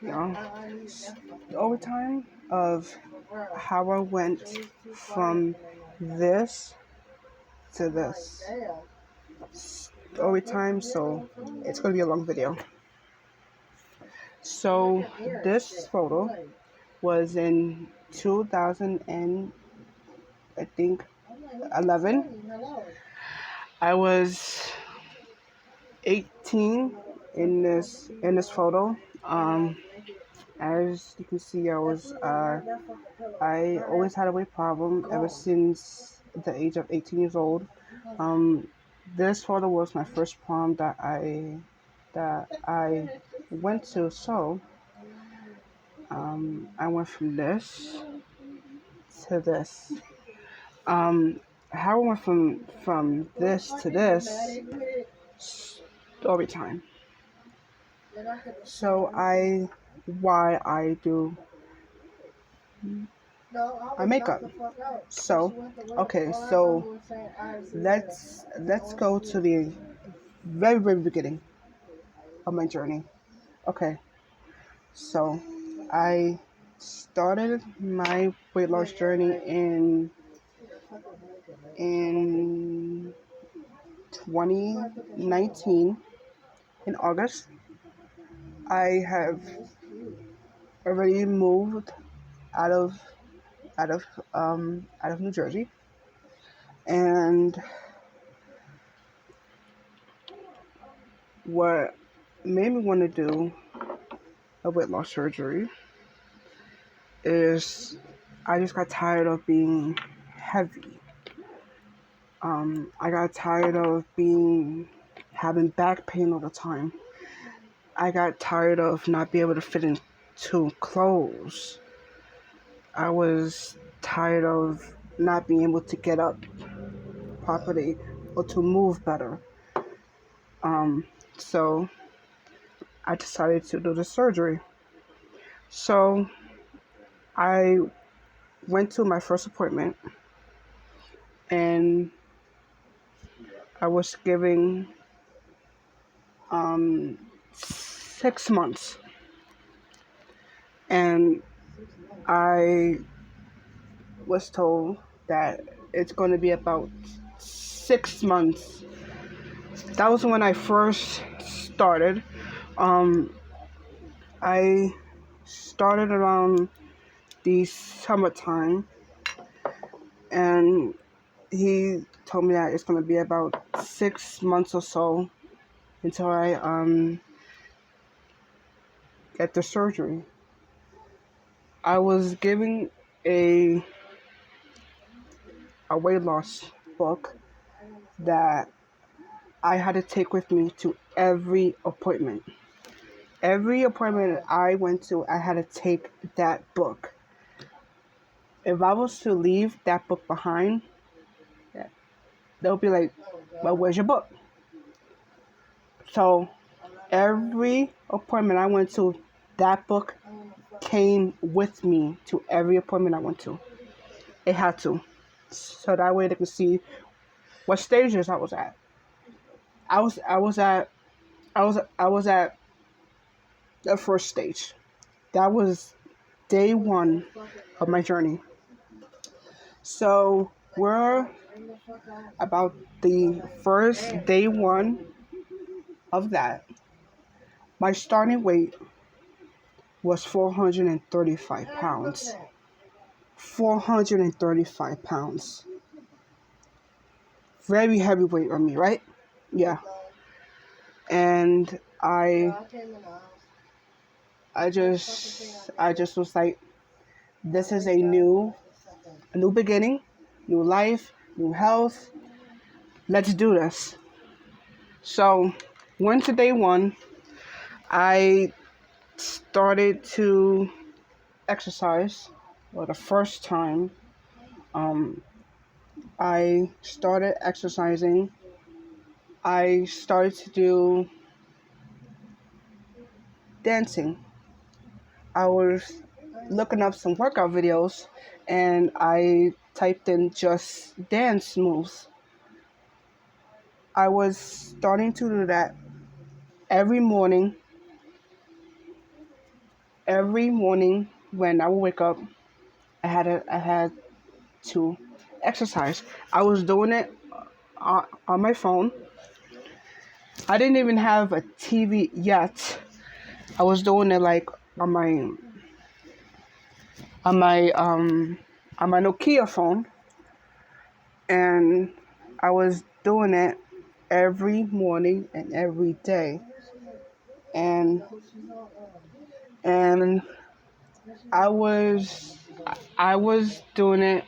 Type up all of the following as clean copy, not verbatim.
you know, over time of how I went from this to this over time. So it's going to be a long video. So this photo was in 2000 and I think 11. I was 18 in this photo. As you can see, I always had a weight problem ever since the age of 18 years old. Um, this photo was my first prom that I went to. So I went from this to this. How I went from this to this story time. So why I do my makeup. So okay, so let's go to the very beginning of my journey. Okay, so I started my weight loss journey in 2019 in August. I have already moved out of out of out of New Jersey, and what made me want to do a weight loss surgery is I just got tired of being heavy. I got tired of having back pain all the time. I got tired of not being able to fit into clothes. I was tired of not being able to get up properly or to move better. So I decided to do the surgery. So I went to my first appointment and I was given 6 months, and I was told that it's going to be about 6 months. That was when I first started. I started around the summertime, and he told me that it's going to be about 6 months or so until I get the surgery. I was given a weight loss book that I had to take with me to every appointment. Every appointment I went to, I had to take that book. If I was to leave that book behind, they'll be like, well, where's your book? So every appointment I went to, that book came with me to every appointment I went to. It had to. So that way they could see what stages I was at. I was at the first stage. That was day one of my journey. So we're about the first day one of that. My starting weight was 435 pounds. 435 pounds. Very heavy weight on me, right? Yeah. And I just was like, this is a new beginning, new life, new health. Let's do this. So, went to day one. I started to exercise for the first time. I started exercising. I started to do dancing. I was looking up some workout videos and I typed in just dance moves. I was starting to do that every morning every morning when I would wake up, I had to exercise. I was doing it on my phone. I didn't even have a TV yet. I was doing it like on my on my um on my Nokia phone, and I was doing it every morning and every day, and and I was I was doing it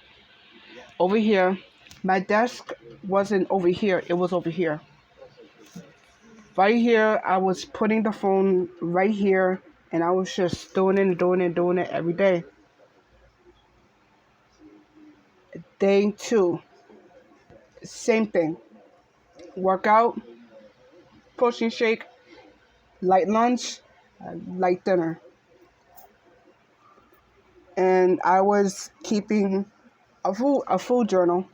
over here. My desk wasn't over here; it was over here. Right here, I was putting the phone right here, and I was just doing it and doing it and doing it every day. Day two, same thing. Workout, protein shake, light lunch, light dinner. And I was keeping a food journal.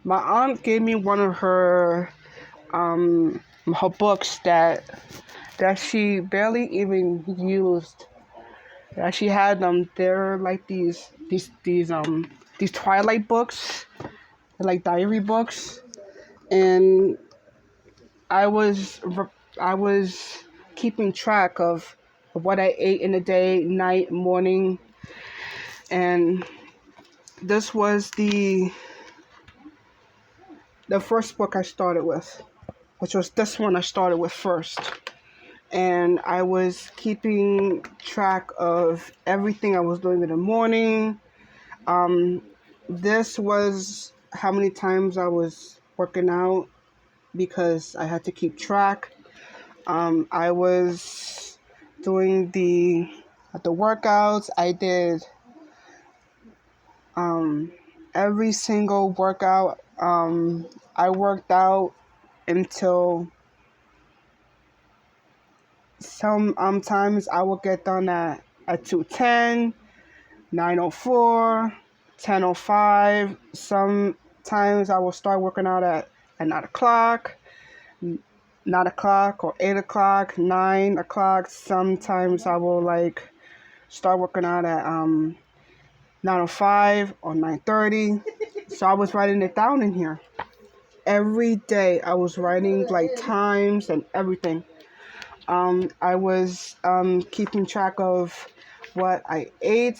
My aunt gave me one of her books that she barely even used. That she had them. They're like these Twilight books, like diary books, and I was I was keeping track of what I ate in the day, night, morning, and this was the first book I started with, which was this one I started with first. And I was keeping track of everything I was doing in the morning. Um, this was how many times I was working out because I had to keep track. I was doing the workouts. I did um, every single workout. I worked out until times I will get done at 2:10, 9:04, 10:05. Sometimes I will start working out at 9 o'clock, 9 o'clock or 8 o'clock, 9 o'clock. Sometimes I will like start working out at 9:05 or 9:30. So I was writing it down in here. Every day I was writing like times and everything. I was keeping track of what I ate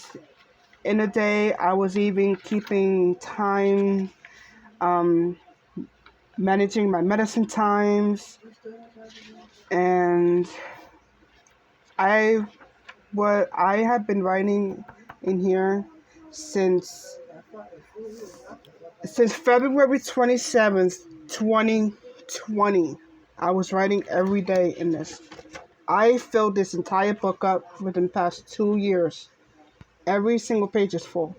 in a day. I was even keeping time, um, managing my medicine times, and I I have been writing in here since February 27th, 2020. I was writing every day in this. I filled this entire book up within the past 2 years. Every single page is full.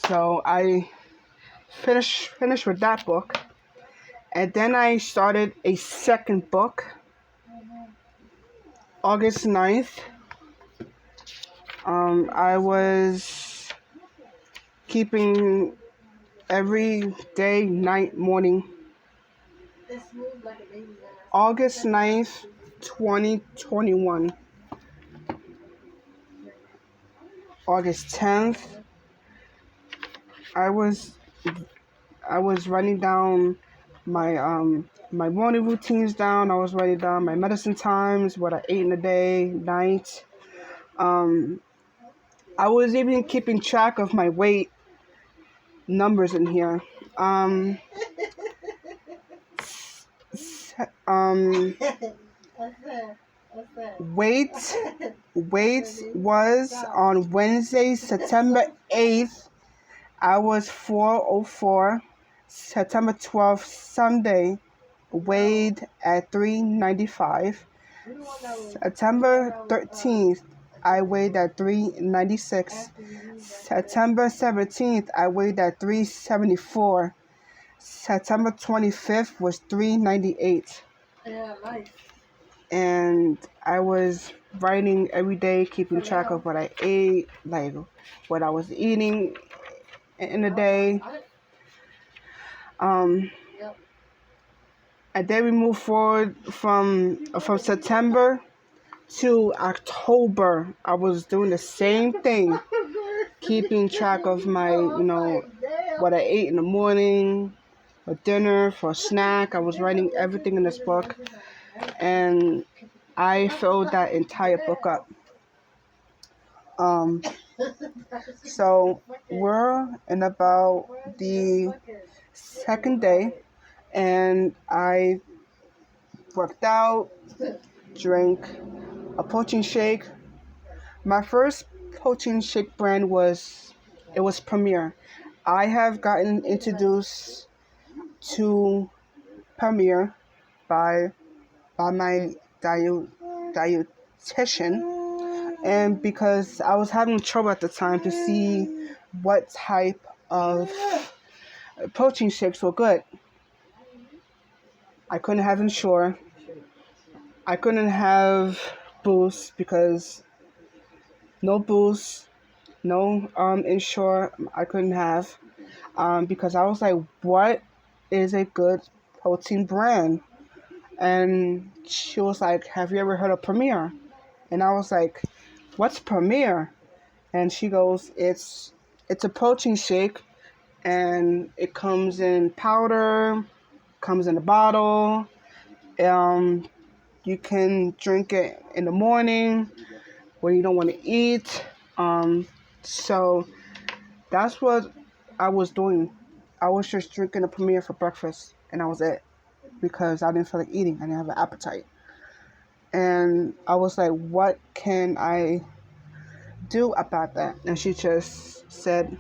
So I finished with that book, and then I started a second book, August 9th. I was keeping every day, night, morning. August 9th, 2021. August 10th, I was writing down my morning routines down. I was writing down my medicine times, what I ate in the day, night. Um, I was even keeping track of my weight numbers in here. Um, um, weight was on Wednesday, September 8th. I was 404. September 12th, Sunday, weighed at 395. September 13th, I weighed at 396. September 17th, I weighed at 374. September 25th was 398. And I was writing every day, keeping track of what I ate, like what I was eating in a day. And then we moved forward from September to October, I was doing the same thing, keeping track of my, what I ate in the morning, for dinner, for a snack. I was writing everything in this book, and I filled that entire book up. Um, so we're in about the second day, and I worked out, drank a protein shake. My first protein shake brand was Premier. I have gotten introduced to Premier by my dietitian, and because I was having trouble at the time to see what type of protein shakes were good. I couldn't have Ensure. I couldn't have Boost because no Boost, no Ensure I couldn't have because I was like, what is a good protein brand? And she was like, have you ever heard of Premier? And I was like, what's Premier? And she goes, it's a protein shake, and it comes in powder, comes in a bottle. Um, you can drink it in the morning when you don't want to eat. So that's what I was doing. I was just drinking a Premier for breakfast, and that was it, because I didn't feel like eating. I didn't have an appetite. And I was like, what can I do about that? And she just said,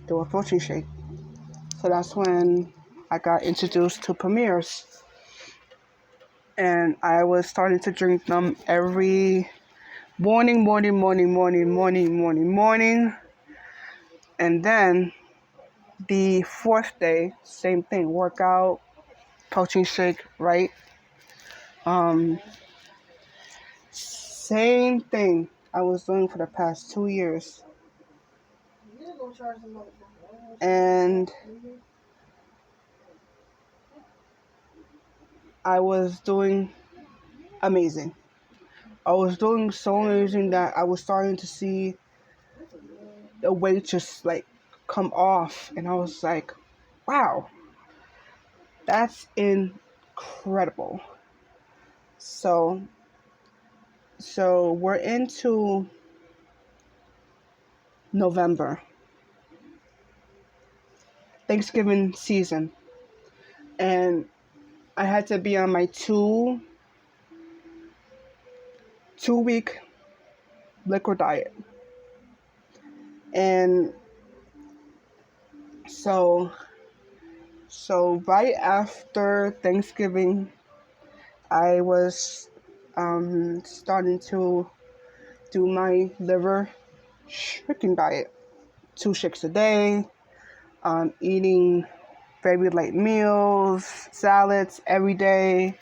do a protein shake. So that's when I got introduced to Premiers. And I was starting to drink them every morning. And then the fourth day, same thing, workout, protein shake, right? Same thing I was doing for the past 2 years. And I was doing amazing. I was doing so amazing that I was starting to see the weight just like come off. And I was like, wow, that's incredible. So we're into November, Thanksgiving season, and I had to be on my two-week liquid diet. And so right after Thanksgiving, I was starting to do my liver stricken diet. 2 shakes a day, eating very light meals, salads every day.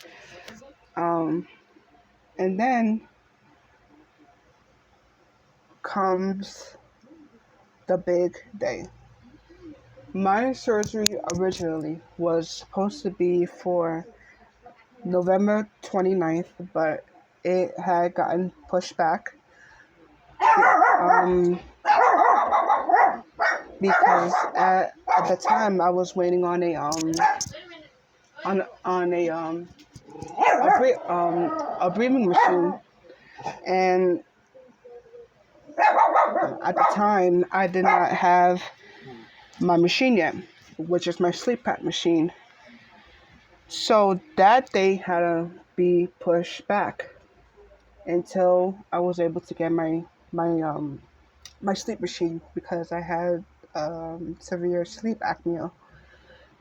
And then comes the big day. My surgery originally was supposed to be for November 29th, but it had gotten pushed back because at the time I was waiting on a breathing machine, and at the time I did not have my machine yet, which is my sleep-pack machine. So that day had to be pushed back until I was able to get my sleep machine, because I had severe sleep apnea,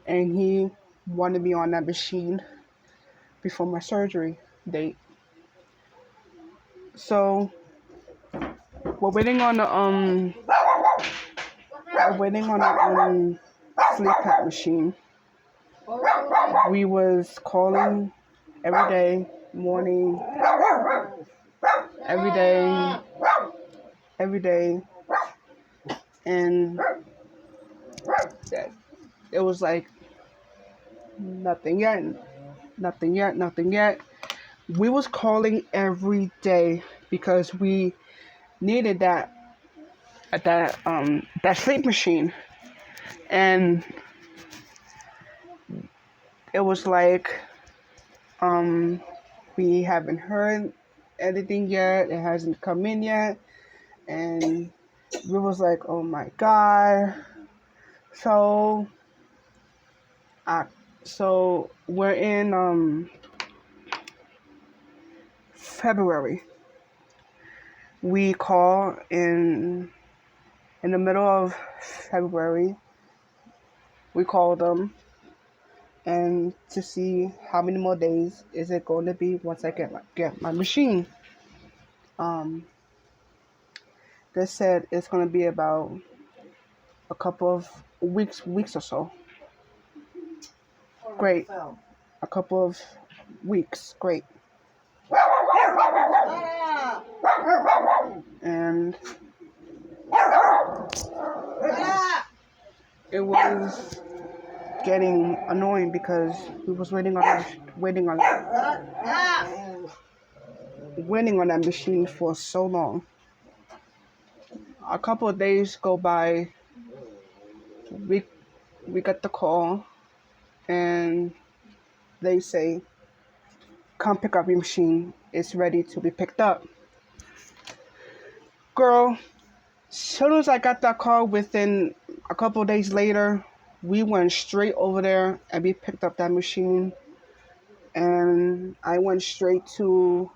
and he wanted me on that machine before my surgery date. So we're waiting on the sleep pack machine. We was calling every day, morning, every day, and it was like nothing yet. We was calling every day because we needed that sleep machine. And it was like, um we haven't heard anything yet. It hasn't come in yet. And we was like, oh my God. So I so we're in February. We call in the middle of February. We called them and to see how many more days is it going to be once I get my machine. Um, they said it's going to be about a couple of weeks or so. Great, a couple of weeks. Great. And it was getting annoying because we was waiting on that machine for so long. A couple of days go by. We we got the call and they say, "Come pick up your machine. It's ready to be picked up." Girl, soon as I got that call, within a couple of days later, we went straight over there and we picked up that machine. And I went straight to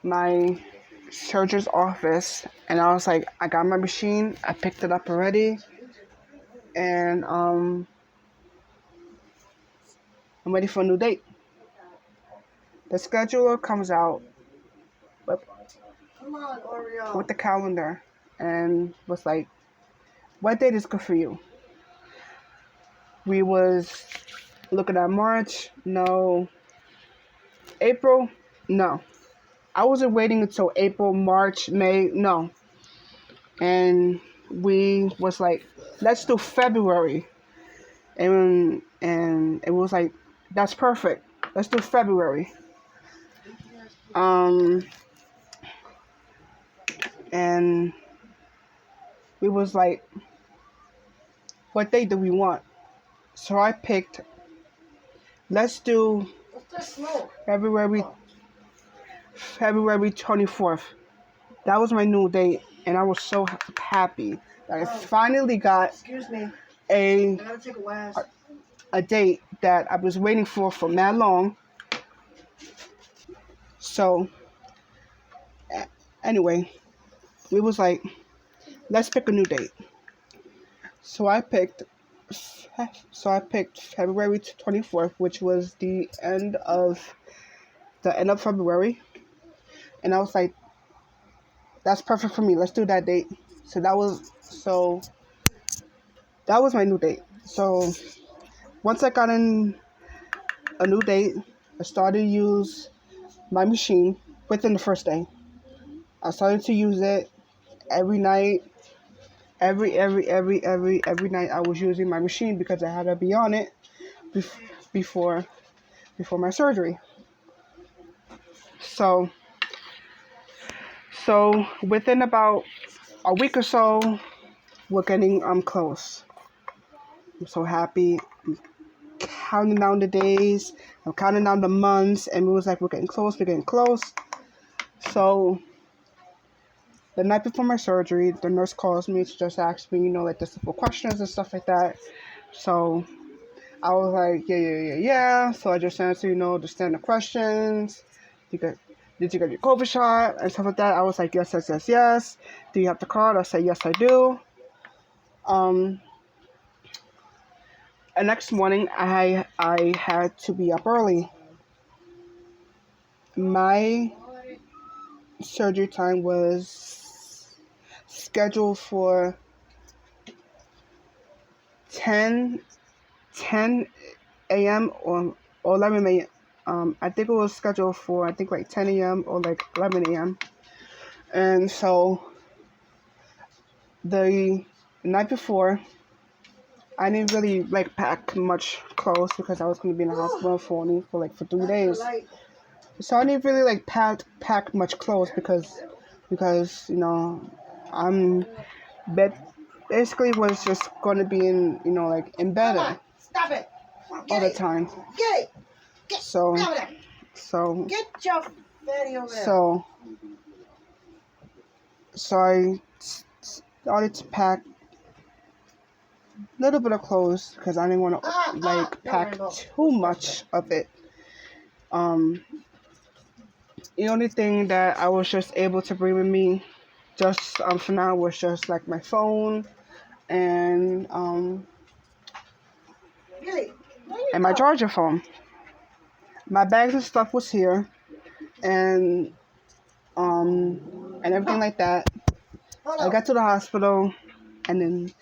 my surgeon's office and I was like, I got my machine. I picked it up already. And I'm ready for a new date. The scheduler comes out with, with the calendar and was like, what date is good for you? We was looking at March, no. April, no. I wasn't waiting until April, March, May, no. And we was like, let's do February. And it was like, that's perfect. Let's do February. And we was like, what date do we want? So I picked, let's do February 24th. That was my new date, and I was so happy that I finally got a date that I was waiting for that long. So anyway, we was like, let's pick a new date. So I picked February 24th, which was the end of February. And I was like, that's perfect for me. Let's do that date. So that was my new date. So once I got in a new date, I started to use my machine within the first day. I started to use it every night. Every night I was using my machine because I had to be on it before my surgery. So within about a week or so, we're getting close. I'm so happy. I'm counting down the days. I'm counting down the months, and it was like, we're getting close. So the night before my surgery, the nurse calls me to just ask me, like the simple questions and stuff like that. So I was like, yeah. So I just answered, the standard questions. Did you get your COVID shot and stuff like that? I was like, yes. Do you have the card? I said, yes, I do. The next morning, I had to be up early. My surgery time was scheduled for 10 a.m. or 11 a.m. I think it was scheduled for, like 10 a.m. or like 11 a.m. And so the night before, I didn't really like pack much clothes because I was gonna be in the hospital for only for 3 days. So I didn't really like pack much clothes because I'm bed basically was just gonna be in like in bed Stop it. all the time. Get it. So so Get your fatty over there. so I started to pack a little bit of clothes because I didn't want to like pack too much of it. The only thing that I was just able to bring with me just for now was just like my phone and my charger phone. My bags and stuff was here and everything like that. I got to the hospital and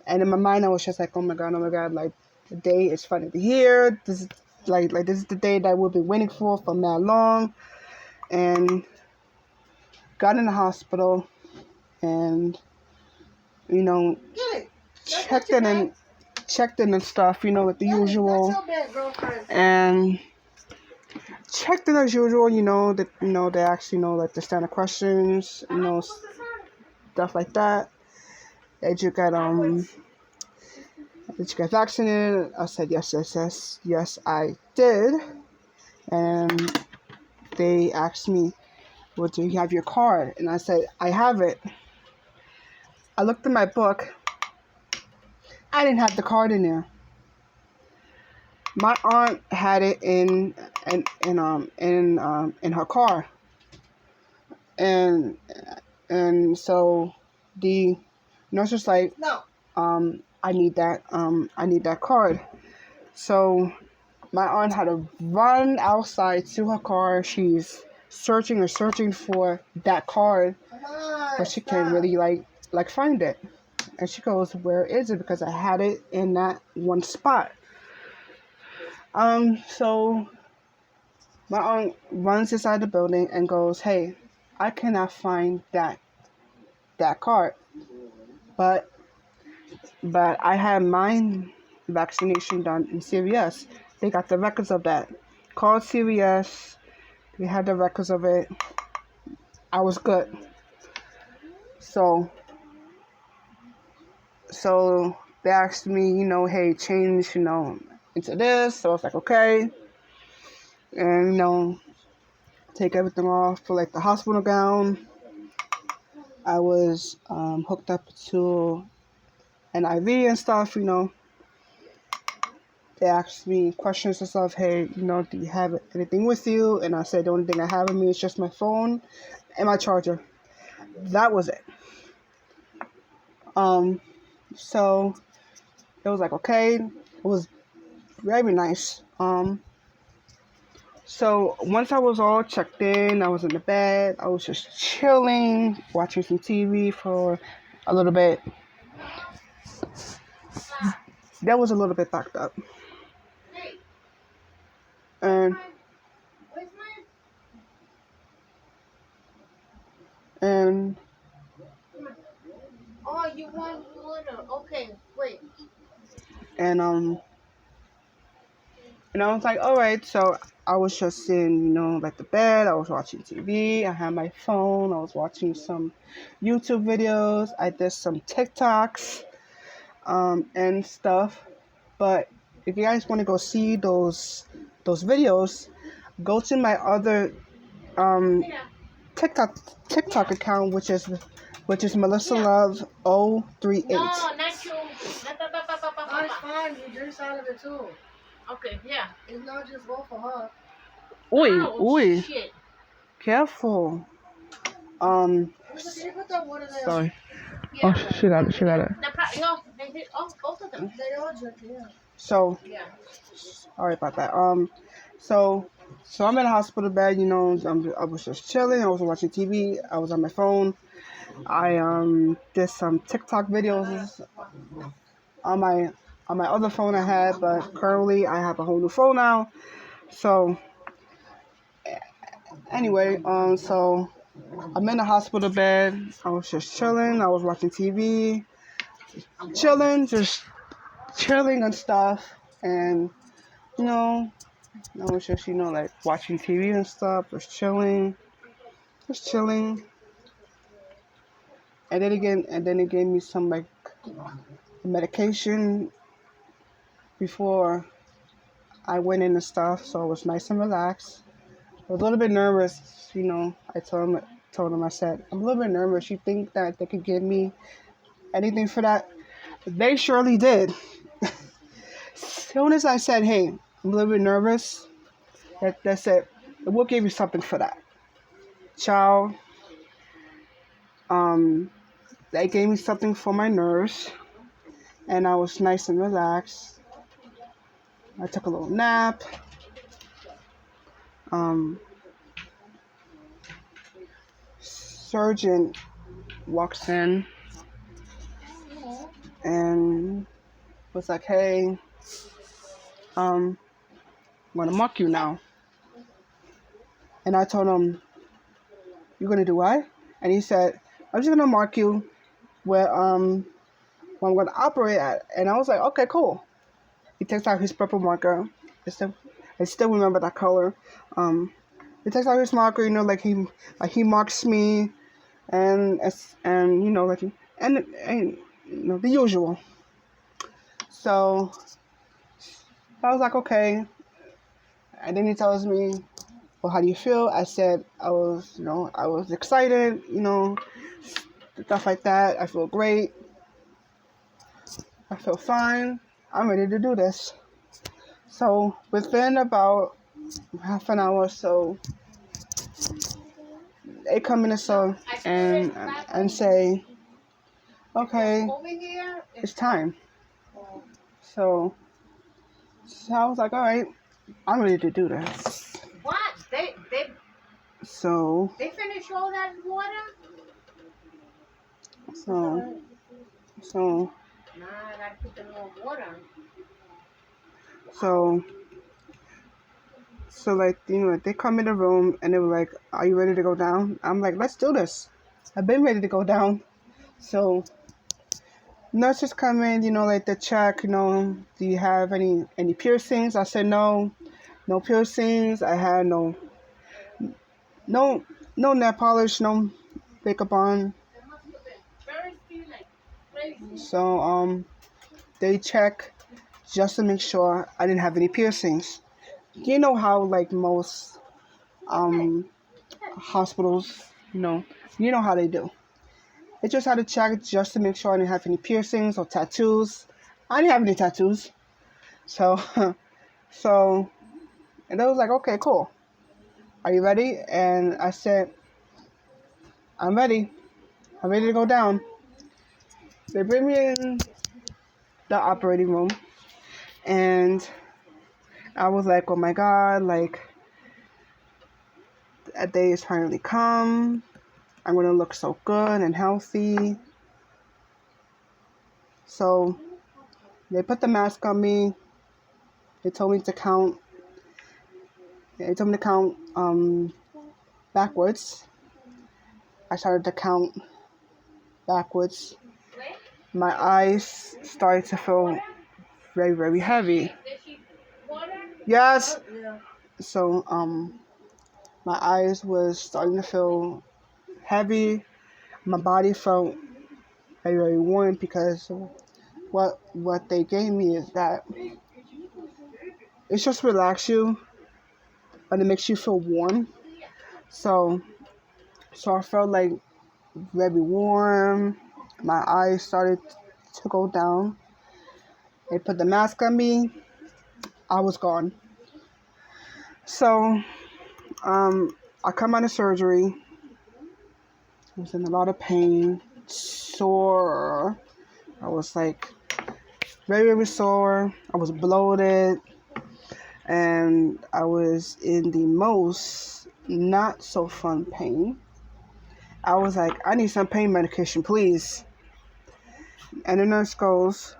in my mind I was just like, oh my god, like the day is finally here. This is like this is the day that we've been waiting for that long. And got in the hospital and checked in and stuff, like the usual, and checked in as usual, that they ask like the standard questions, stuff like that. Did you get vaccinated? I said yes, I did. And they asked me, well, do you have your card? And I said, I have it. I looked in my book. I didn't have the card in there. My aunt had it in her car, and so the nurse was like, no, I need that card. So my aunt had to run outside to her car. She's searching for that card, but she can't really like find it. And she goes, where is it? Because I had it in that one spot. So my aunt runs inside the building and goes, hey, I cannot find that card. But I had my vaccination done in CVS. They got the records of that. Called CVS. They had the records of it. I was good. So they asked me, hey, change, into this. So I was like, okay. And, take everything off for like the hospital gown. I was hooked up to an IV and stuff, They asked me questions and stuff. Hey, do you have anything with you? And I said, the only thing I have with me is just my phone and my charger. That was it. So it was like, okay. It was very nice. So once I was all checked in, I was in the bed. I was just chilling, watching some TV for a little bit. That was a little bit backed up. And oh, you want water? Okay, wait. And I was like, all right. So I was just in, like the bed. I was watching TV. I had my phone. I was watching some YouTube videos. I did some TikToks, and stuff. But if you guys want to go see those videos, go to my other TikTok account, which is Melissa Love 038. No, not you. Oh, it's fine. You drinks out of it too. Okay, yeah. It's not just go for her. Oi. Shit. Careful. Can you put that water there? Sorry. Yeah. Oh, she got it. Both of them. They all drink, yeah. So, yeah. Sorry about that. So I'm in the hospital bed. I was just chilling. I was watching TV. I was on my phone. I did some TikTok videos on my other phone I had, but currently I have a whole new phone now. So anyway, so I'm in the hospital bed. I was just chilling. I was watching TV, chilling, just chilling and stuff, and you know, I was just like watching TV and stuff, just chilling. And then it gave me some like medication before I went in and stuff, so it was nice and relaxed. I was a little bit nervous, I told him, I said, I'm a little bit nervous. You think that they could give me anything for that? They surely did. As soon as I said, hey, I'm a little bit nervous, they said, we'll give you something for that. Child, they gave me something for my nerves, and I was nice and relaxed. I took a little nap. Surgeon walks in and was like, hey, I'm going to mark you now. And I told him, you're going to do what? And he said, I'm just going to mark you where I'm going to operate at. And I was like, okay, cool. He takes out his purple marker. I still remember that color. He takes out his marker, like he marks me, and the usual. So I was like, okay. And then he tells me, well, how do you feel? I said I was excited, stuff like that. I feel great. I feel fine. I'm ready to do this. So within about half an hour or so, they come in and say, okay, it's time. So I was like, all right, I'm ready to do this. What? They finished all that water? So Nah, I gotta put them more water. So like, they come in the room and they were like, are you ready to go down? I'm like, let's do this. I've been ready to go down. So nurses come in, they check, do you have any piercings? I said, no piercings. I had no nail polish, no makeup on. So they check just to make sure I didn't have any piercings. You know how like most hospitals, you know how they do. They just had to check just to make sure I didn't have any piercings or tattoos. I didn't have any tattoos. So and they was like, okay, cool. Are you ready? And I said, I'm ready. I'm ready to go down. They bring me in the operating room, and I was like, oh my God, like, that day is finally come. I'm going to look so good and healthy. So they put the mask on me. They told me to count. Backwards. I started to count backwards. My eyes started to feel very, very heavy. Yes. So my eyes was starting to feel heavy. My body felt very, very warm because what they gave me is that it's just relax you, but it makes you feel warm. So I felt like very warm. My eyes started to go down. They put the mask on me. I was gone. So I come out of surgery. I was in a lot of pain, sore. I was like very, very sore. I was bloated, and I was in the most not so fun pain. I was like, I need some pain medication, please. And the nurse goes,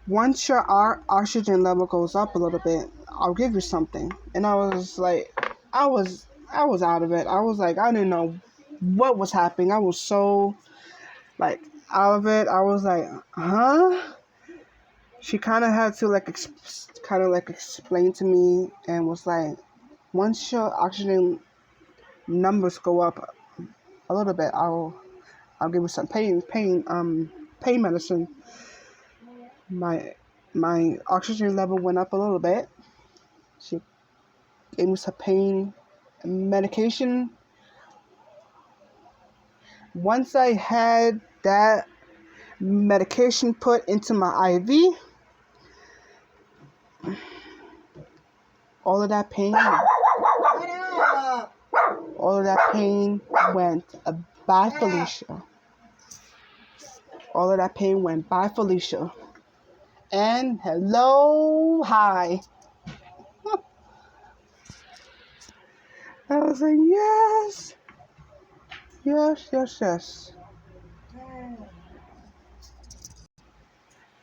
once your oxygen level goes up a little bit, I'll give you something. And I was like, I was out of it. I was like, I didn't know what was happening. I was so like out of it. I was like, huh? she kind of had to like explain to me and was like, once your oxygen numbers go up a little bit, I'll give you some pain medicine. My oxygen level went up a little bit. She gave me some pain medication. Once I had that medication put into my IV, all of that pain went by Felicia. All of that pain went by Felicia. And hello, hi. I was like, yes.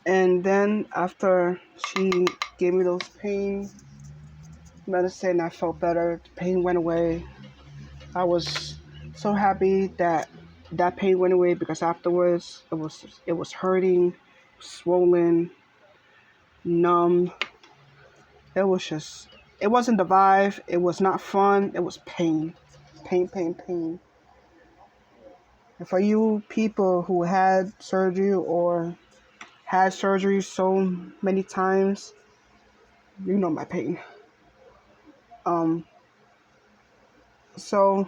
And then after she gave me those pain medicine, I felt better. The pain went away. I was so happy that pain went away, because afterwards it was hurting, swollen, numb. It wasn't the vibe. It was not fun. It was pain. Pain. And for you people who had surgery or had surgery so many times, you know my pain. So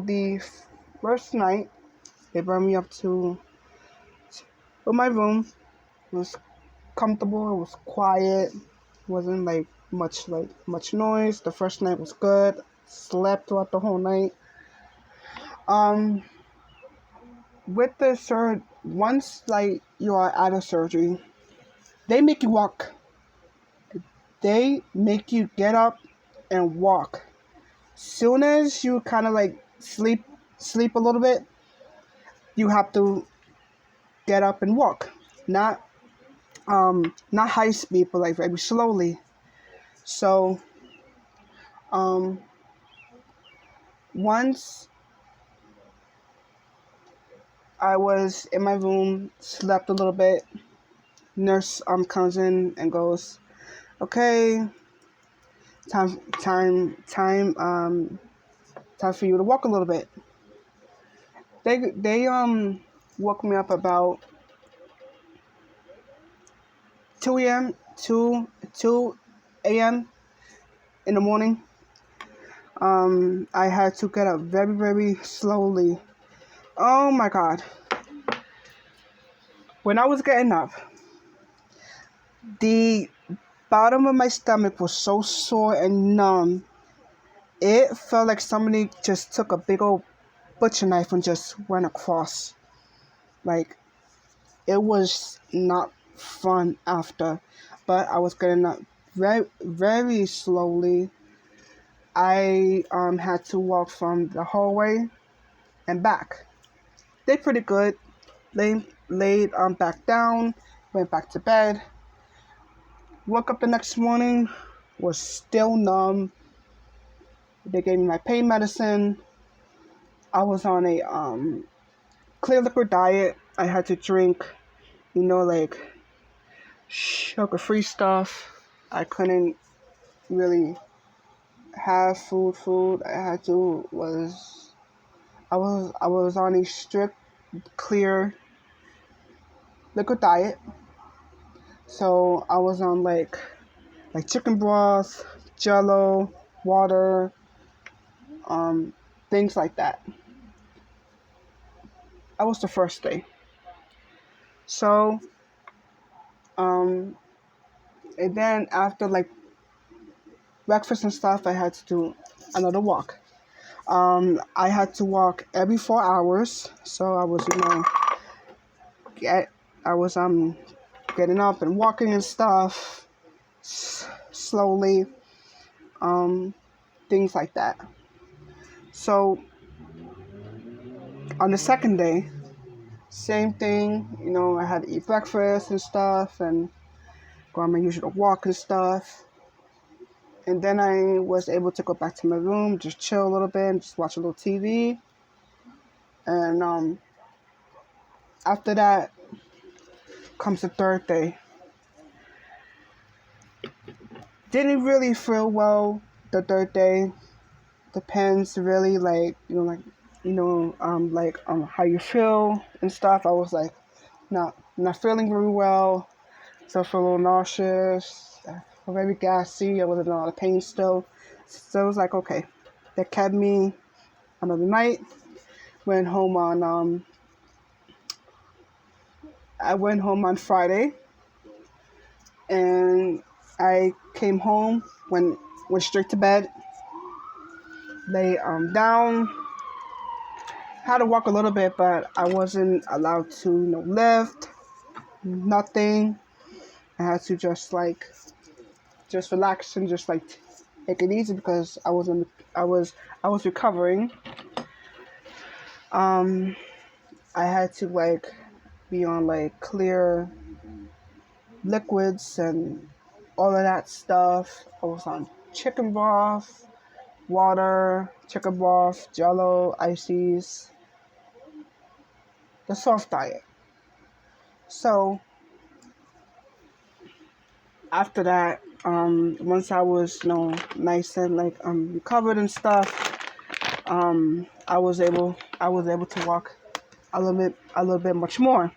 the first night, they brought me up to my room. It was comfortable. It was quiet. It wasn't much noise. The first night was good. Slept throughout the whole night. With the once you are out of surgery, they make you walk. They make you get up and walk. Soon as you kind of sleep a little bit, you have to get up and walk. Not high speed, but very slowly. So once I was in my room, slept a little bit, nurse comes in and goes, okay, time for you to walk a little bit. They woke me up about 2 a.m. in the morning. I had to get up very, very slowly. Oh my God. When I was getting up, the bottom of my stomach was so sore and numb. It felt like somebody just took a big old butcher knife and just went across. It was not fun after, but I was getting up very, very slowly. I had to walk from the hallway and back. They pretty good. Laid back down, went back to bed. Woke up the next morning, was still numb. They gave me my pain medicine. I was on a clear liquor diet. I had to drink, sugar-free stuff. I couldn't really have food. I was on a strict clear liquid diet. So I was on like chicken broth, Jello, water, things like that. That was the first day. So and then after breakfast and stuff, I had to do another walk. I had to walk every 4 hours. So I was getting up and walking and stuff slowly, things like that. So on the second day, same thing, I had to eat breakfast and stuff and go on my usual walk and stuff. And then I was able to go back to my room, just chill a little bit and just watch a little TV. And after that comes the third day. Didn't really feel well the third day. Depends really, like, how you feel and stuff. I was like not feeling very well. So I feel a little nauseous. I feel very gassy. I was in a lot of pain still. So it was like, okay. They kept me another night. Went home on I went home on Friday, and I came home, went straight to bed, lay down, had to walk a little bit, but I wasn't allowed to lift, nothing. I had to just relax and just like take it easy because I was recovering. Um, I had to like be on like clear liquids and all of that stuff. I was on chicken broth, water, chicken broth, jello, ices, the soft diet. So after that, once I was, nice and like recovered and stuff, I was able to walk a little bit much more.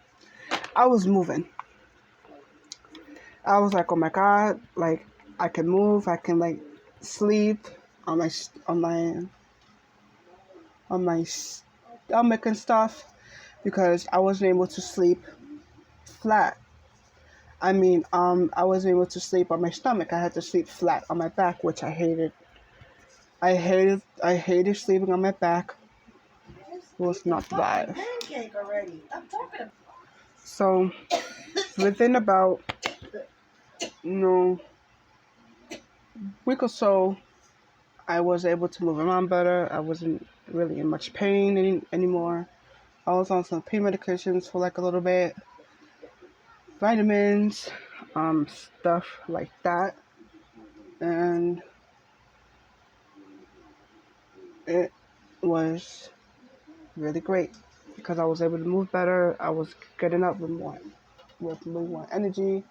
I was moving. I was like, oh my God, like I can move, I can like sleep on my on my on my stomach and stuff because I wasn't able to sleep flat. I mean, I wasn't able to sleep on my stomach. I had to sleep flat on my back, which I hated. I hated sleeping on my back. It was not the vibe. Pancake already. I'm talking. So within about, you know, week or so, I was able to move around better. I wasn't really in much pain anymore. I was on some pain medications for like a little bit, vitamins, stuff like that, and it was really great because I was able to move better. I was getting up with more energy,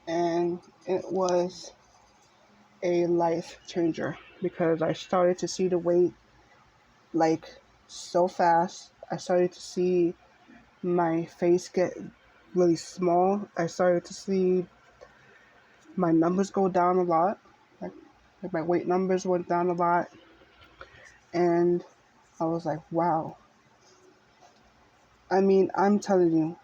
and it was a life changer because I started to see the weight like so fast. I started to see my face get really small. I started to see my numbers go down a lot. Like my weight numbers went down a lot, and I was like, wow. I mean, I'm telling you,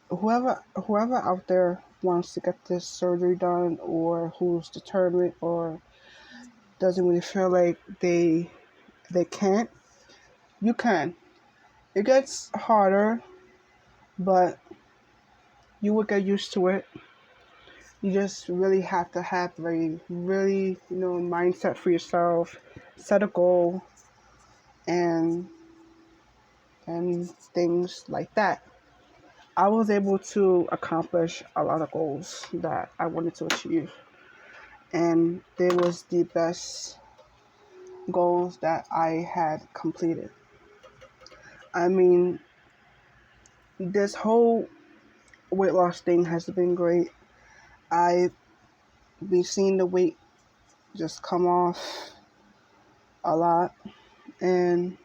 whoever out there wants to get this surgery done, or who's determined, or doesn't really feel like they can't, you can. It gets harder, but you will get used to it. You just really have to have a really, mindset for yourself, set a goal, and things like that. I was able to accomplish a lot of goals that I wanted to achieve, and they was the best goals that I had completed. I mean, this whole weight loss thing has been great. I've been seeing the weight just come off a lot, and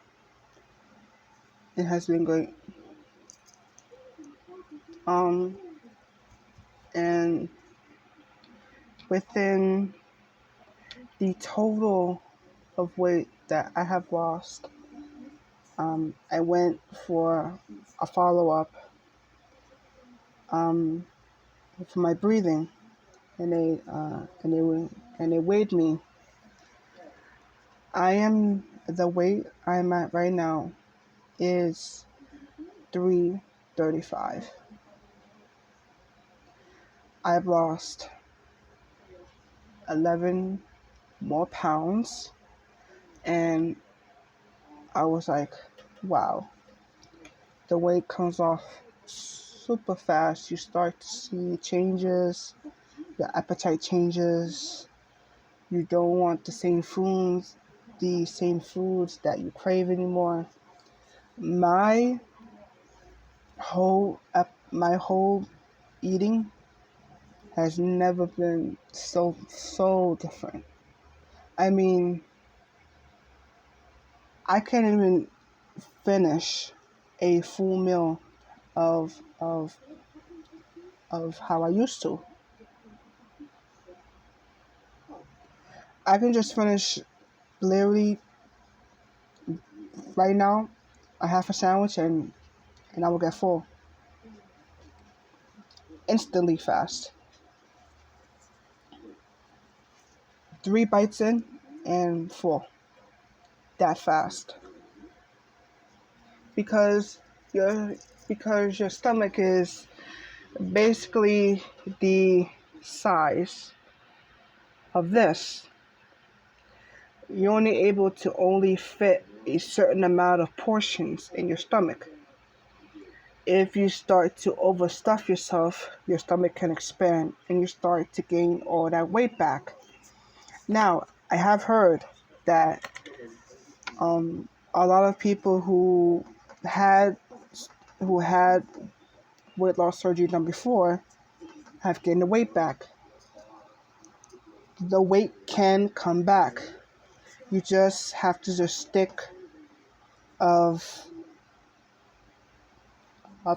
it has been great. Um, and within the total of weight that I have lost, I went for a follow up um, for my breathing, and they weighed me. The weight I'm at right now is 335. I've lost 11 more pounds, and I was like, wow, the weight comes off super fast. You start to see changes, your appetite changes. You don't want the same foods that you crave anymore. My my whole eating has never been so different. I mean, I can't even finish a full meal of how I used to. I can just finish literally right now a half a sandwich and I will get full instantly fast. 3 bites in and full that fast because your because your stomach is basically the size of this. You're only able to only fit a certain amount of portions in your stomach. If you start to overstuff yourself, your stomach can expand and you start to gain all that weight back. Now, I have heard that a lot of people had who had weight loss surgery done before have gained the weight back. The weight can come back. You just have to just stick of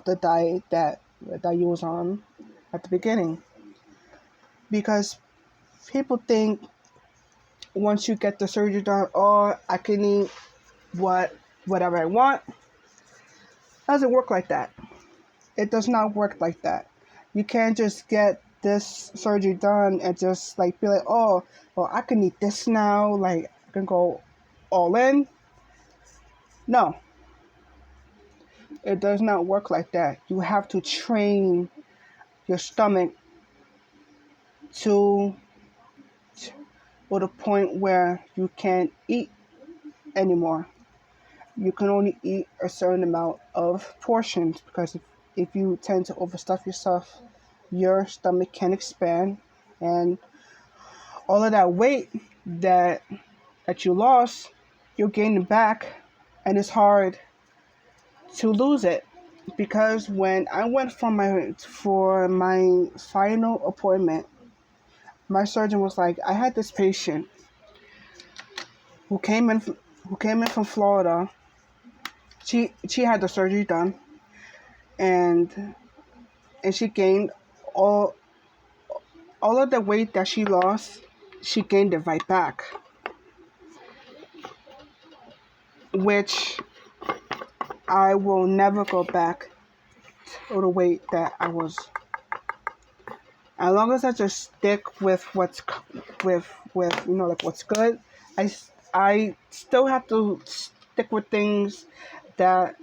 the diet that you was on at the beginning. Because people think once you get the surgery done, oh, I can eat whatever I want. It doesn't work like that. It does not work like that. You can't just get this surgery done and just like be like, oh, well, I can eat this now. Like I can go all in. No, it does not work like that. You have to train your stomach to the point where you can't eat anymore. You can only eat a certain amount of portions because if you tend to overstuff yourself, your stomach can expand and all of that weight that you lost, you'll gain it back and it's hard to lose it. Because when I went for my final appointment, my surgeon was like, I had this patient who came in from Florida. She had the surgery done and she gained all of the weight that she lost, she gained it right back, which I will never go back to the weight that I was. As long as I just stick with with like what's good, I still have to stick with things that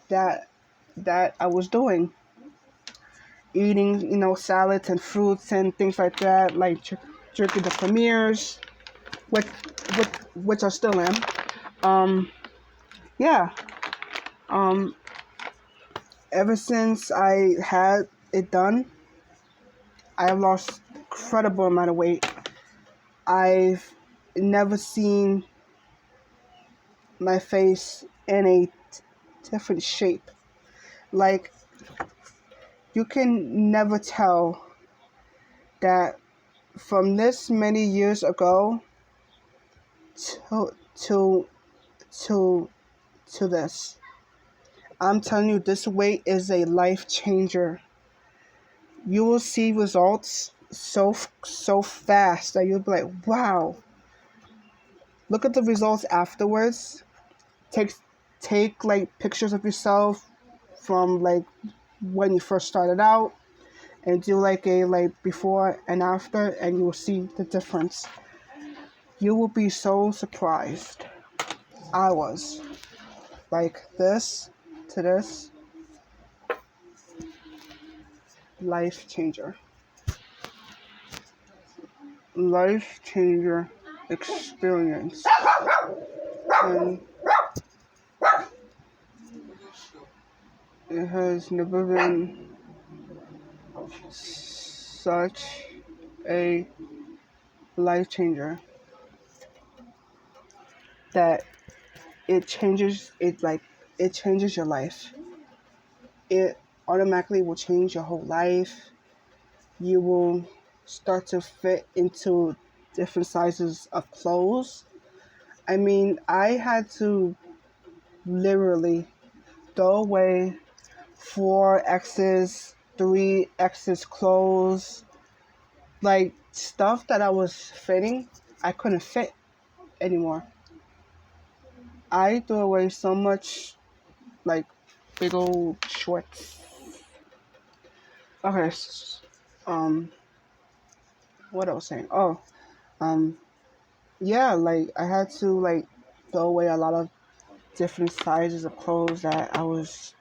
that I was doing, eating salads and fruits and things like that, like jerky the premiers, which which I still am. Yeah. Um, Ever since I had it done, I have lost incredible amount of weight. I've never seen my face in a different shape. Like, you can never tell that from this many years ago to to to to this. I'm telling you, this weight is a life changer. You will see results so fast that you'll be like, wow. Look at the results afterwards. Take like pictures of yourself from like when you first started out and do like a before and after and you will see the difference. You will be so surprised. I was like this to this. Life changer. Life changer experience. And it has never been such a life changer that it changes it like it changes your life. It automatically will change your whole life. You will start to fit into different sizes of clothes. I mean, I had to literally throw away 4X's, 3X's clothes, like stuff that I was fitting, I couldn't fit anymore. I threw away so much, like big old shorts. Okay, what I was saying? Oh, um, yeah, like I had to like throw away a lot of different sizes of clothes that I was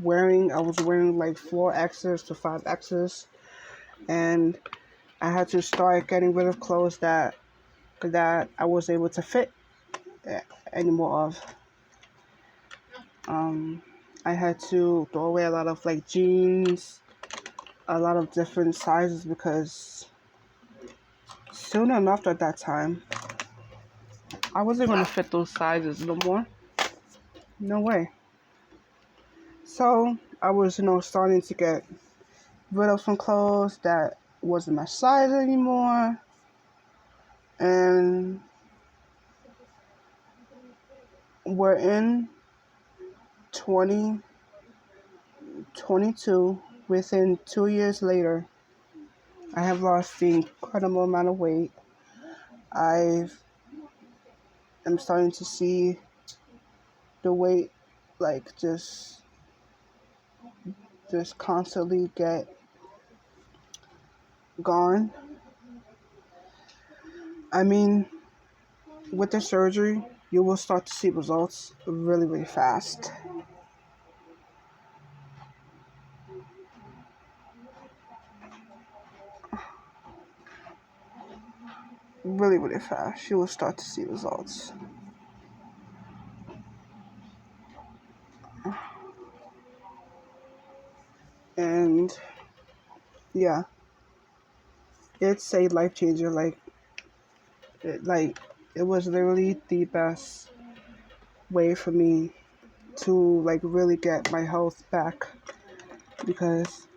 wearing. I was wearing like 4X's to 5X's, and I had to start getting rid of clothes that I was able to fit anymore of. Um, I had to throw away a lot of like jeans, a lot of different sizes because soon enough at that time, I wasn't going to fit those sizes no more. No way. So I was, starting to get rid of some clothes that wasn't my size anymore. And we're in 2022. Within 2 years later, I have lost the incredible amount of weight. I am starting to see the weight like just constantly get gone. I mean, with the surgery, you will start to see results really, really fast. Really, really fast. You will start to see results. And yeah, it's a life changer. It was literally the best way for me to like really get my health back because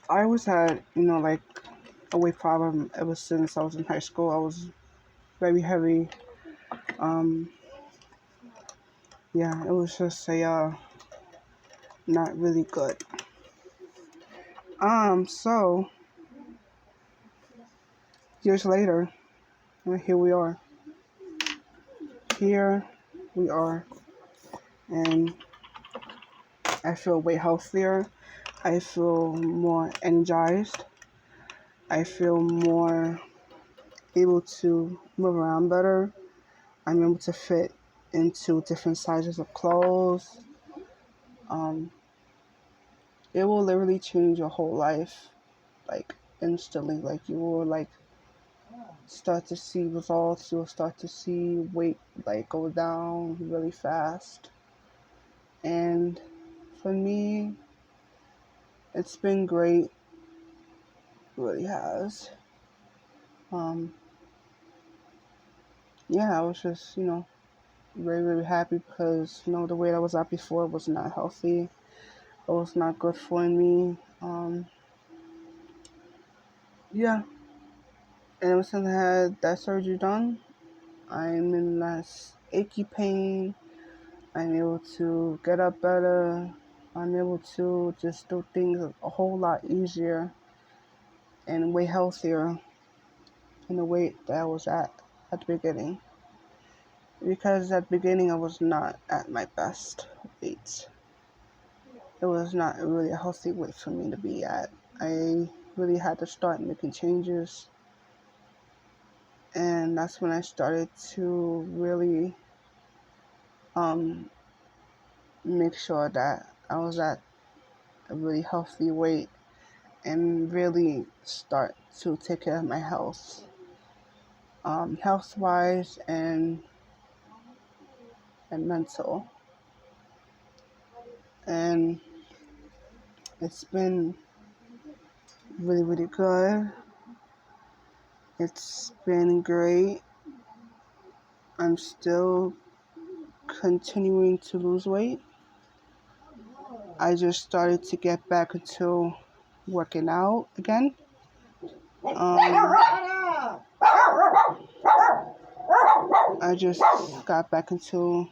I always had, like a weight problem ever since I was in high school. I was very heavy. Um, yeah, it was just not really good. So years later, here we are. Here we are, and I feel way healthier. I feel more energized. I feel more able to move around better. I'm able to fit into different sizes of clothes. Um, it will literally change your whole life, like instantly. Like you will like start to see results. You'll start to see weight like go down really fast. And for me, it's been great. It really has. Um, yeah, I was just, very, very happy because, the weight I was at before was not healthy. It was not good for me. Yeah, and ever since I had that surgery done, I'm in less achy pain. I'm able to get up better. I'm able to just do things a whole lot easier and way healthier than the weight that I was at the beginning. Because at the beginning I was not at my best weight. It was not really a healthy weight for me to be at. I really had to start making changes, and that's when I started to really um, make sure that I was at a really healthy weight and really start to take care of my health, health wise and mental. And it's been really, really good. It's been great. I'm still continuing to lose weight. I just started to get back into working out again. I just got back into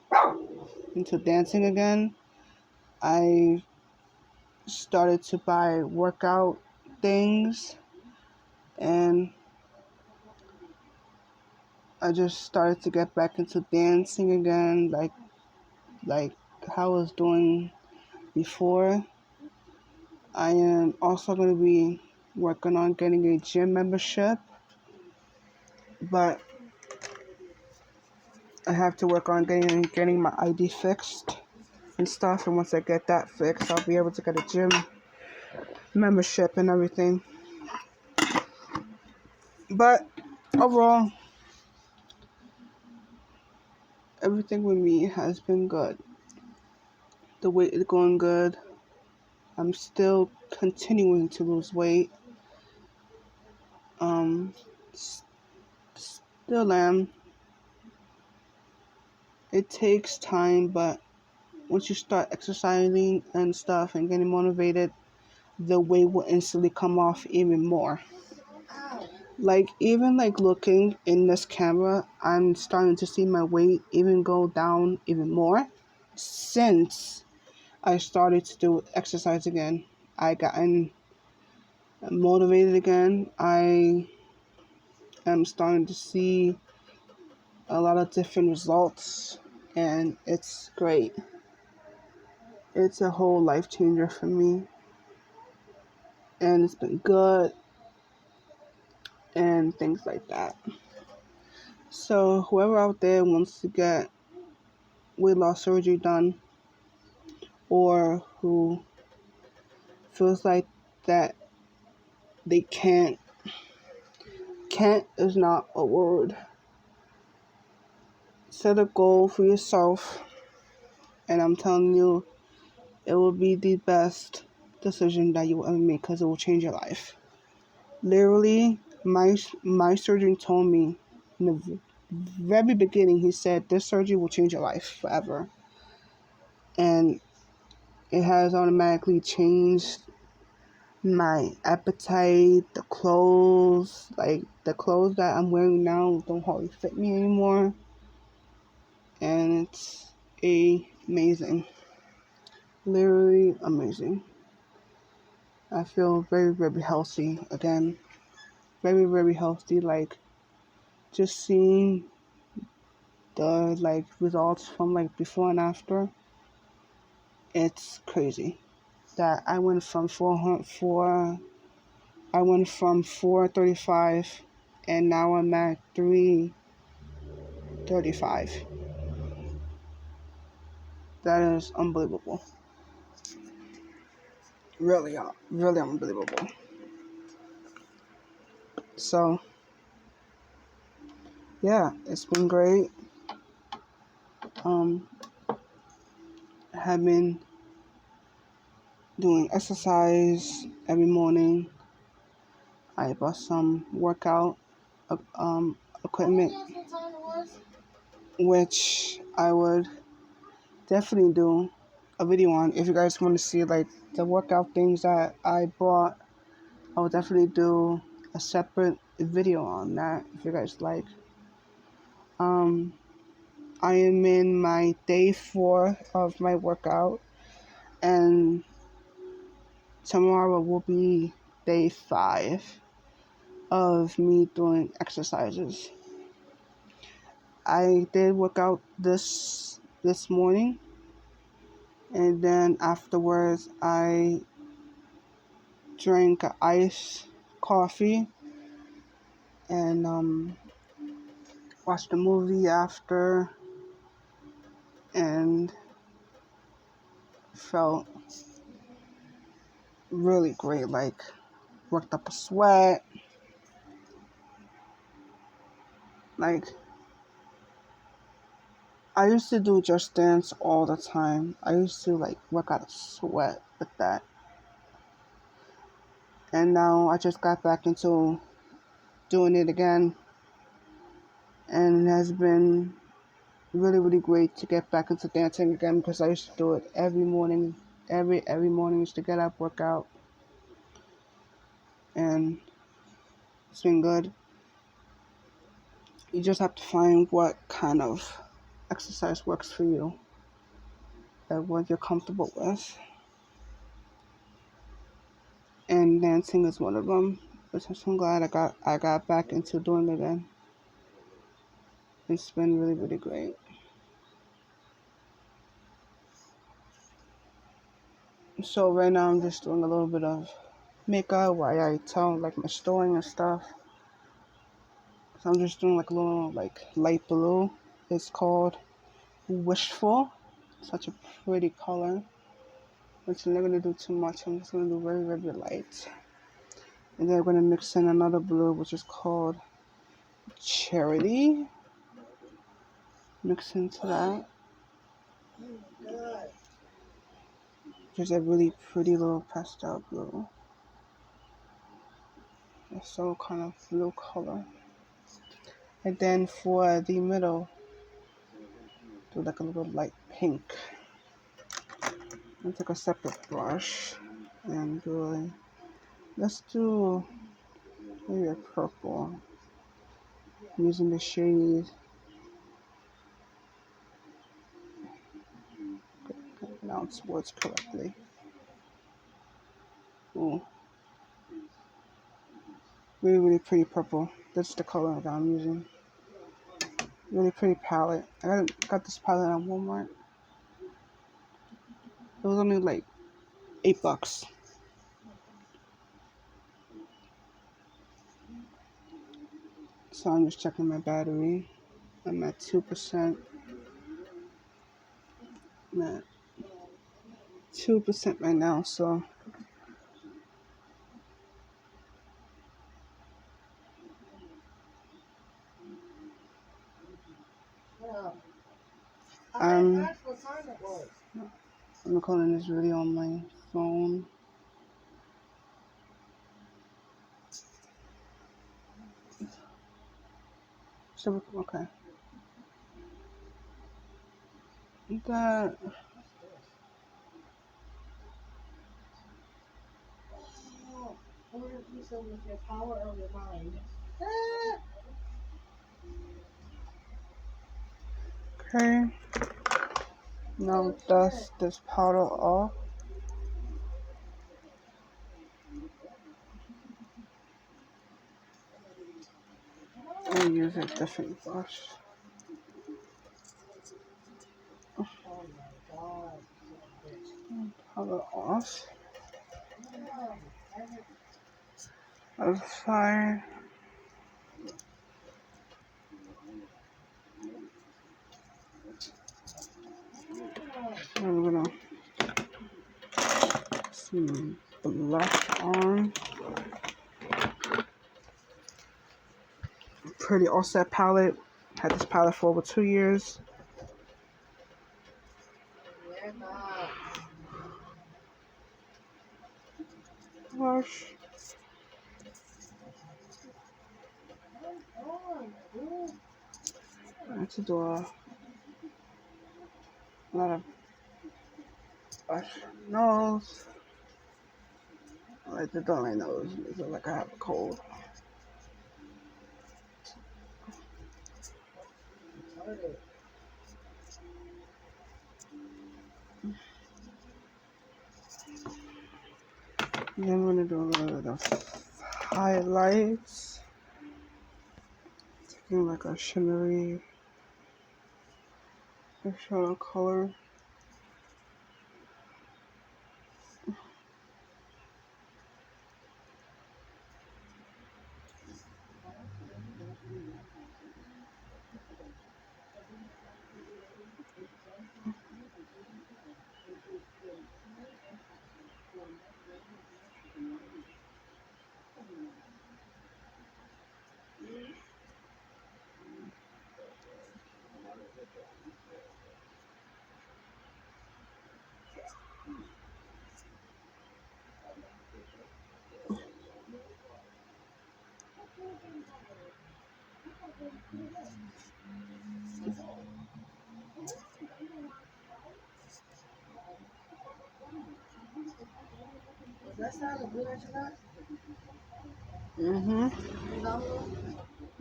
dancing again. I started to buy workout things, and I just started to get back into dancing again, like how I was doing before. I am also going to be working on getting a gym membership, but I have to work on getting my ID fixed and stuff. And once I get that fixed, I'll be able to get a gym membership and everything. But overall, everything with me has been good. The weight is going good. I'm still continuing to lose weight. Still am. It takes time, but once you start exercising and stuff and getting motivated, the weight will instantly come off even more. Even looking in this camera, I'm starting to see my weight even go down even more since I started to do exercise again. I gotten motivated again. I am starting to see a lot of different results, and it's great. It's a whole life changer for me, and it's been good and things like that. So whoever out there wants to get weight loss surgery done, or who feels like that they can't is not a word. Set a goal for yourself, and I'm telling you, it will be the best decision that you will ever make, because it will change your life. Literally, my surgeon told me in the very beginning, he said, this surgery will change your life forever. And it has automatically changed my appetite, the clothes that I'm wearing now don't hardly fit me anymore. And it's amazing. Literally amazing. I feel very, very healthy again. Very, very healthy. Just seeing the results from before and after. It's crazy that I went from 435 and now I'm at 335. That is unbelievable. Really, really unbelievable. So, yeah, it's been great. Have been doing exercise every morning. I bought some workout equipment, which I would definitely do a video on. If you guys want to see the workout things that I bought, I will definitely do a separate video on that if you guys like. I am in my day 4 of my workout, and tomorrow will be day 5 of me doing exercises. I did work out this morning, and then afterwards I drank iced coffee and watched a movie after, and felt really great. Worked up a sweat. I used to do Just Dance all the time. I used to work out a sweat with that. And now I just got back into doing it again. And it has been really, really great to get back into dancing again because I used to do it every morning. Every morning I used to get up, work out, and it's been good. You just have to find what kind of exercise works for you and what you're comfortable with. And dancing is one of them, which I'm so glad I got back into doing it again. It's been really, really great. So right now I'm just doing a little bit of makeup while I tell like my story and stuff. So I'm just doing like a little like light blue. It's called Wishful. Such a pretty color. Which I'm not gonna do too much. I'm just gonna do very, very light. And then I'm gonna mix in another blue which is called Charity. Mix into that. Just a really pretty little pastel blue. It's so kind of blue color. And then for the middle, do like a little light pink. And take a separate brush and do let's do maybe a purple. I'm using the shade pronounce words correctly. Ooh, really, really pretty purple. That's the color that I'm using. Really pretty palette. I got this palette at Walmart. It was only like $8. So I'm just checking my battery. I'm at 2%. I'm at 2% right now, so I'm recording this video on my phone. So okay. That okay. Now dust this powder off. And use a different brush. Powder off. That's fine. I'm gonna some blush on. Pretty Offset palette. Had this palette for over 2 years. Blush. I had to do a lot of blush. Nose. I like to do my nose. It looks like I have a cold. Then I'm gonna do a little bit of highlights. Taking like a shimmery shadow color. Was that salad good that you got? Mm-hmm.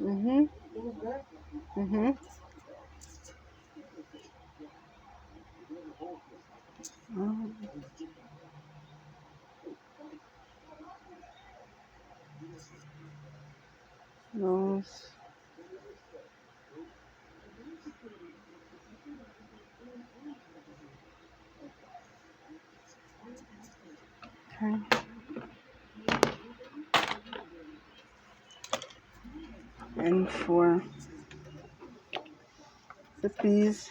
Mm-hmm. It was good. Mm-hmm. Nose. Okay. And for the peas.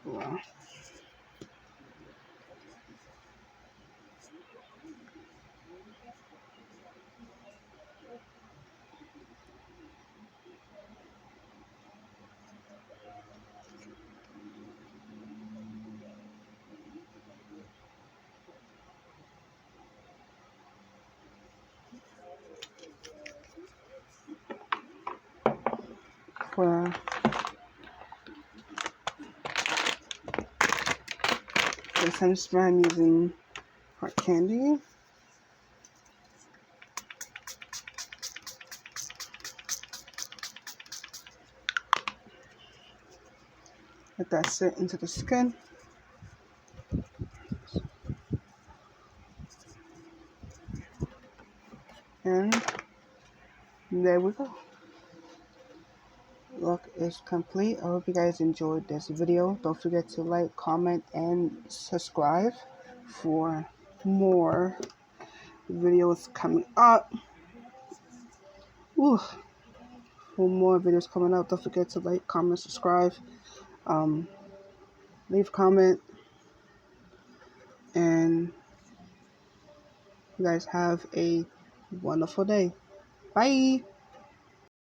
Wow. For the sun spray, I'm using hard candy. Let that sit into the skin. And there we go. Look is complete. I hope you guys enjoyed this video. Don't forget to like, comment, and subscribe for more videos coming up. Ooh, for more videos coming up. Don't forget to like, comment, subscribe, leave a comment, and you guys have a wonderful day. Bye.